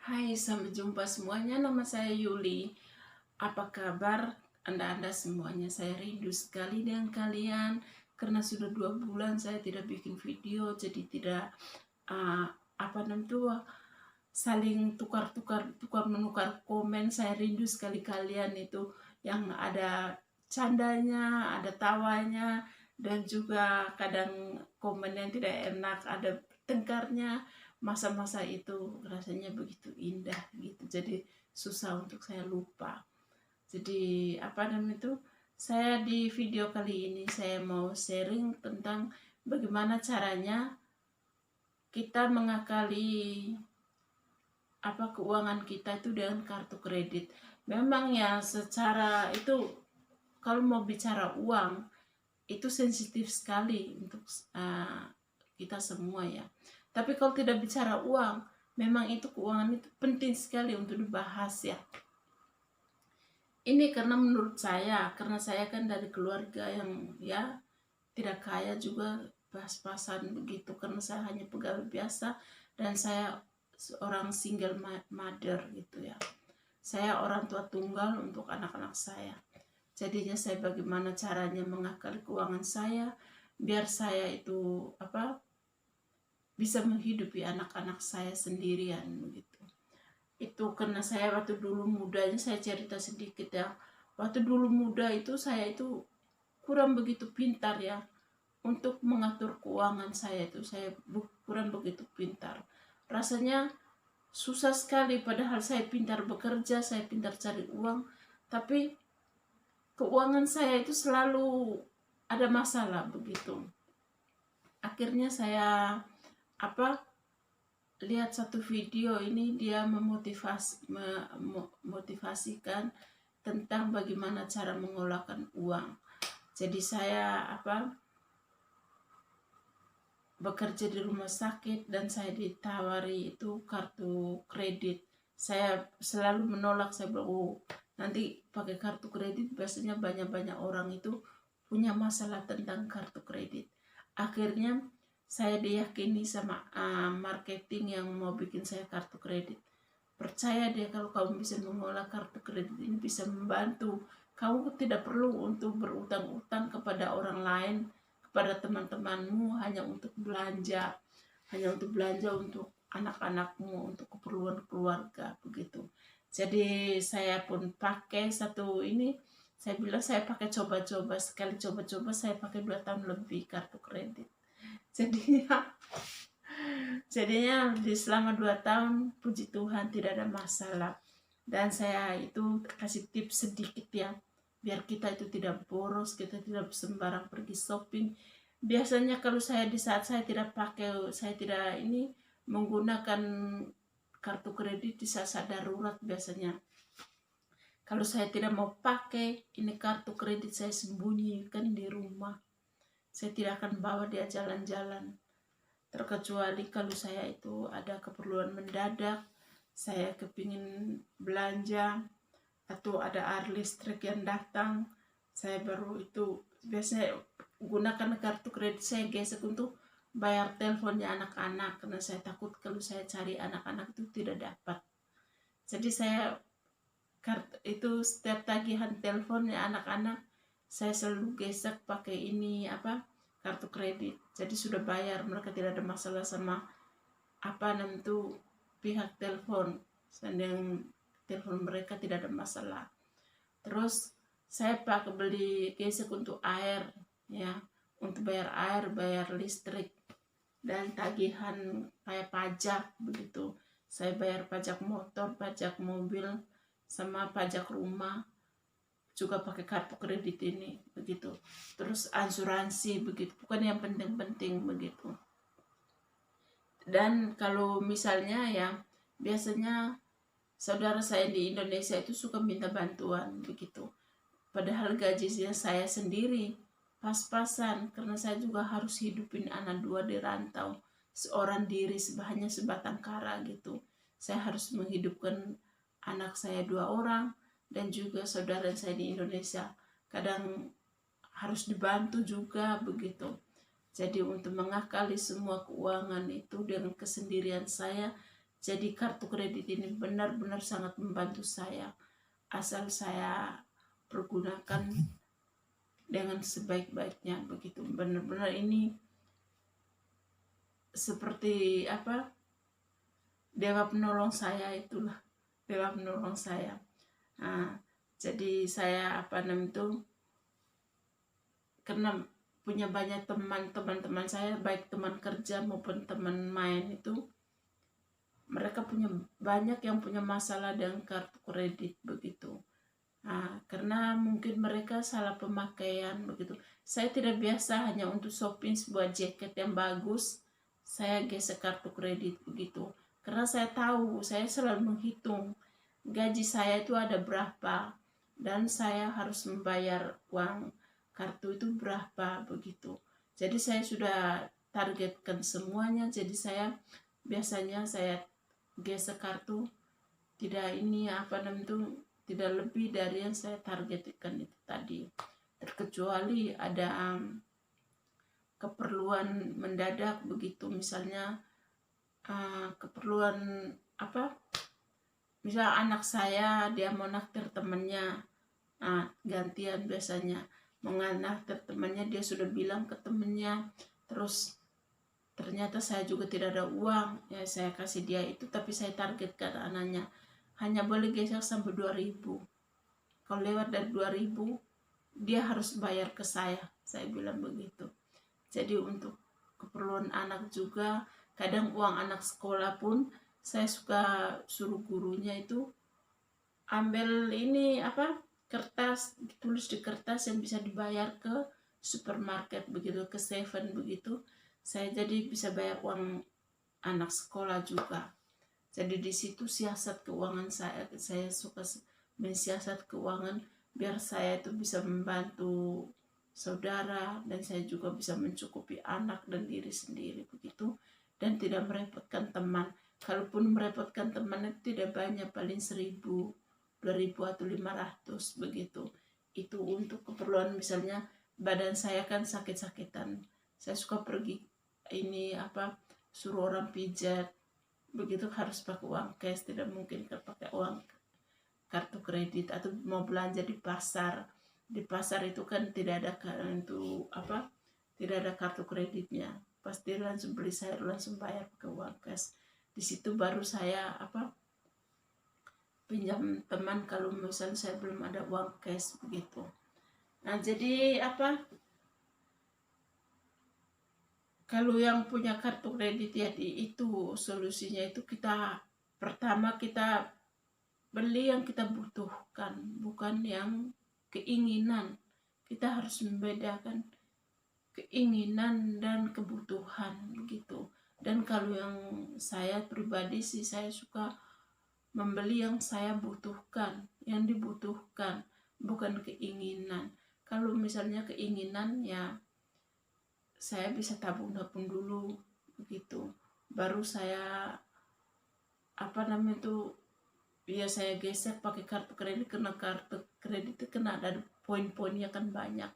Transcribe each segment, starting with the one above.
Hai, sampai jumpa semuanya. Nama saya Yuli. Apa kabar Anda-Anda semuanya? Saya rindu sekali dengan kalian karena sudah 2 bulan saya tidak bikin video, jadi tidak uh, apa namanya saling tukar menukar komen. Saya rindu sekali kalian itu yang ada candanya, ada tawanya, dan juga kadang komen yang tidak enak, ada tengkarnya. Masa-masa itu rasanya begitu indah gitu, jadi susah untuk saya lupa. Jadi apa namanya itu, saya di video kali ini saya mau sharing tentang bagaimana caranya kita mengakali keuangan kita itu dengan kartu kredit. Memang ya secara itu, kalau mau bicara uang itu sensitif sekali untuk kita semua ya. Tapi kalau tidak bicara uang, memang itu keuangan itu penting sekali untuk dibahas ya. Ini karena menurut saya, karena saya kan dari keluarga yang ya tidak kaya juga, pas-pasan begitu, karena saya hanya pegawai biasa dan saya seorang single mother gitu ya. Saya orang tua tunggal untuk anak-anak saya. Jadinya saya bagaimana caranya mengakali keuangan saya biar saya itu bisa menghidupi anak-anak saya sendirian begitu. Itu karena saya waktu dulu mudanya, saya cerita sedikit ya. Waktu dulu muda itu saya itu kurang begitu pintar ya untuk mengatur keuangan saya itu. Saya kurang begitu pintar. Rasanya susah sekali, padahal saya pintar bekerja, saya pintar cari uang, tapi keuangan saya itu selalu ada masalah begitu. Akhirnya saya lihat satu video, ini dia memotivasikan tentang bagaimana cara mengolahkan uang. Jadi saya bekerja di rumah sakit dan saya ditawari itu kartu kredit. Saya selalu menolak, saya bilang, oh, nanti pakai kartu kredit biasanya banyak-banyak orang itu punya masalah tentang kartu kredit. Akhirnya saya diyakini sama marketing yang mau bikin saya kartu kredit. Percaya deh, kalau kamu bisa mengolah kartu kredit ini bisa membantu. Kamu tidak perlu untuk berutang-utang kepada orang lain, kepada teman-temanmu, hanya untuk belanja untuk anak-anakmu, untuk keperluan keluarga begitu. Jadi saya pun pakai satu ini, saya bilang saya pakai coba-coba, sekali coba-coba saya pakai 2 tahun lebih kartu kredit. Jadinya di selama 2 tahun puji Tuhan tidak ada masalah. Dan saya itu kasih tips sedikit ya, biar kita itu tidak boros, kita tidak sembarang pergi shopping. Biasanya kalau saya di saat saya tidak pakai, saya tidak ini menggunakan kartu kredit di saat darurat biasanya. Kalau saya tidak mau pakai ini kartu kredit, saya sembunyikan di rumah. Saya tidak akan bawa dia jalan-jalan. Terkecuali kalau saya itu ada keperluan mendadak, saya kepingin belanja, atau ada air listrik yang datang, saya baru itu biasanya gunakan kartu kredit saya gesek untuk bayar teleponnya anak-anak, karena saya takut kalau saya cari anak-anak itu tidak dapat. Jadi saya itu setiap tagihan teleponnya anak-anak saya selalu gesek pakai ini kartu kredit. Jadi sudah bayar, mereka tidak ada masalah sama pihak telepon. Sedang telepon mereka tidak ada masalah. Terus saya pakai beli gesek untuk air ya, untuk bayar air, bayar listrik, dan tagihan kayak pajak begitu. Saya bayar pajak motor, pajak mobil, sama pajak rumah juga pakai kartu kredit ini begitu. Terus asuransi begitu, bukan yang penting-penting begitu. Dan kalau misalnya ya, biasanya saudara saya di Indonesia itu suka minta bantuan begitu, padahal gajinya saya sendiri pas-pasan, karena saya juga harus hidupin anak 2 di rantau, seorang diri hanya sebatang kara gitu. Saya harus menghidupkan anak saya 2 orang dan juga saudara saya di Indonesia kadang harus dibantu juga begitu. Jadi untuk mengakali semua keuangan itu dengan kesendirian saya, Jadi kartu kredit ini benar-benar sangat membantu saya, asal saya pergunakan dengan sebaik-baiknya begitu. Benar-benar ini seperti apa, dewa penolong saya itulah, dewa penolong saya. Nah, jadi saya apa namanya itu, karena punya banyak teman-teman saya, baik teman kerja maupun teman main itu, mereka punya banyak yang punya masalah dengan kartu kredit begitu. Nah, karena mungkin mereka salah pemakaian begitu. Saya tidak biasa hanya untuk shopping sebuah jaket yang bagus, saya gesek kartu kredit begitu. Karena saya tahu, saya selalu menghitung gaji saya itu ada berapa dan saya harus membayar uang kartu itu berapa begitu. Jadi saya sudah targetkan semuanya, jadi saya biasanya saya gesek kartu tidak ini apa namanya itu, tidak lebih dari yang saya targetkan itu tadi, terkecuali ada keperluan mendadak begitu, misalnya keperluan apa, misal anak saya dia mau naktir temennya, gantian biasanya mau naktir temennya, dia sudah bilang ke temennya, terus ternyata saya juga tidak ada uang, ya saya kasih dia itu, tapi saya targetkan anaknya hanya boleh gesek sampai 2.000. Kalau lewat dari 2.000 dia harus bayar ke saya bilang begitu. Jadi untuk keperluan anak juga, kadang uang anak sekolah pun saya suka suruh gurunya itu ambil ini apa, kertas, ditulis di kertas yang bisa dibayar ke supermarket begitu, ke Seven begitu, saya jadi bisa bayar uang anak sekolah juga. Jadi di situ siasat keuangan saya suka mensiasat keuangan biar saya itu bisa membantu saudara dan saya juga bisa mencukupi anak dan diri sendiri begitu, dan tidak merepotkan teman. Kalaupun merepotkan teman itu tidak banyak, paling 1.000, 2.000 atau 500 begitu. Itu untuk keperluan, misalnya badan saya kan sakit-sakitan, saya suka pergi ini apa, suruh orang pijat begitu, harus pakai uang cash, tidak mungkin pakai uang kartu kredit. Atau mau belanja di pasar itu kan tidak ada itu apa, tidak ada kartu kreditnya, pasti langsung beli, saya langsung bayar pakai uang cash. Di situ baru saya apa, pinjam teman kalau misalnya saya belum ada uang cash begitu. Nah jadi apa, kalau yang punya kartu kredit ya itu solusinya itu, kita pertama kita beli yang kita butuhkan, bukan yang keinginan. Kita harus membedakan keinginan dan kebutuhan gitu. Dan kalau yang saya pribadi sih, saya suka membeli yang saya butuhkan, yang dibutuhkan, bukan keinginan. Kalau misalnya keinginan ya saya bisa tabung-tabung dulu begitu, baru saya apa namanya itu, ya saya gesek pakai kartu kredit, karena kartu kredit itu kena ada poin-poinnya kan banyak.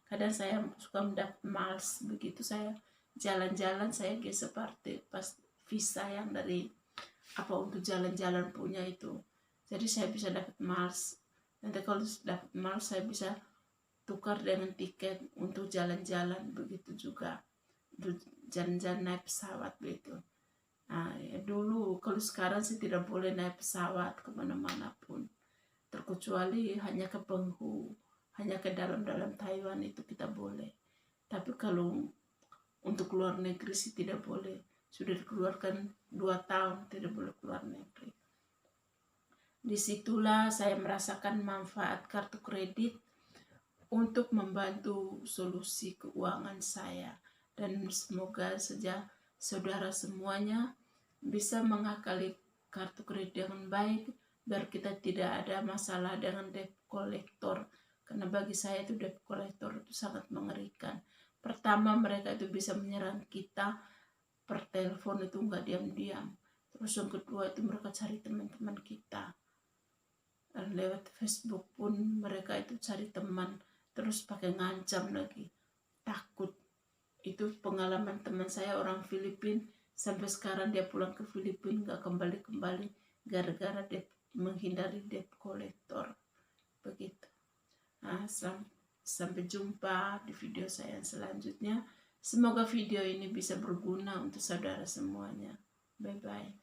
Kadang saya suka mendapat miles begitu, saya jalan-jalan saya gesek pas visa yang dari apa untuk jalan-jalan punya itu, jadi saya bisa dapat miles. Nanti kalau dapat miles saya bisa tukar dengan tiket untuk jalan-jalan begitu juga, jalan-jalan naik pesawat begitu. Nah ya dulu, kalau sekarang sih tidak boleh naik pesawat kemana-mana pun, terkecuali hanya ke Penghu, hanya ke dalam-dalam Taiwan itu kita boleh. Tapi kalau untuk luar negeri sih tidak boleh, sudah dikeluarkan 2 tahun tidak boleh keluar negeri. Disitulah saya merasakan manfaat kartu kredit untuk membantu solusi keuangan saya, dan semoga saja saudara semuanya bisa mengakali kartu kredit dengan baik biar kita tidak ada masalah dengan debt collector. Karena bagi saya itu debt collector itu sangat mengerikan. Pertama, mereka itu bisa menyerang kita per telepon itu nggak diam-diam. Terus yang kedua itu mereka cari teman-teman kita, dan lewat Facebook pun mereka itu cari teman, terus pakai ngancam lagi, takut. Itu pengalaman teman saya orang Filipina, Sampai sekarang dia pulang ke Filipina gak kembali-kembali gara-gara debt, menghindari debt kolektor. Begitu. Nah, sampai jumpa di video saya yang selanjutnya. Semoga video ini bisa berguna untuk saudara semuanya. Bye-bye.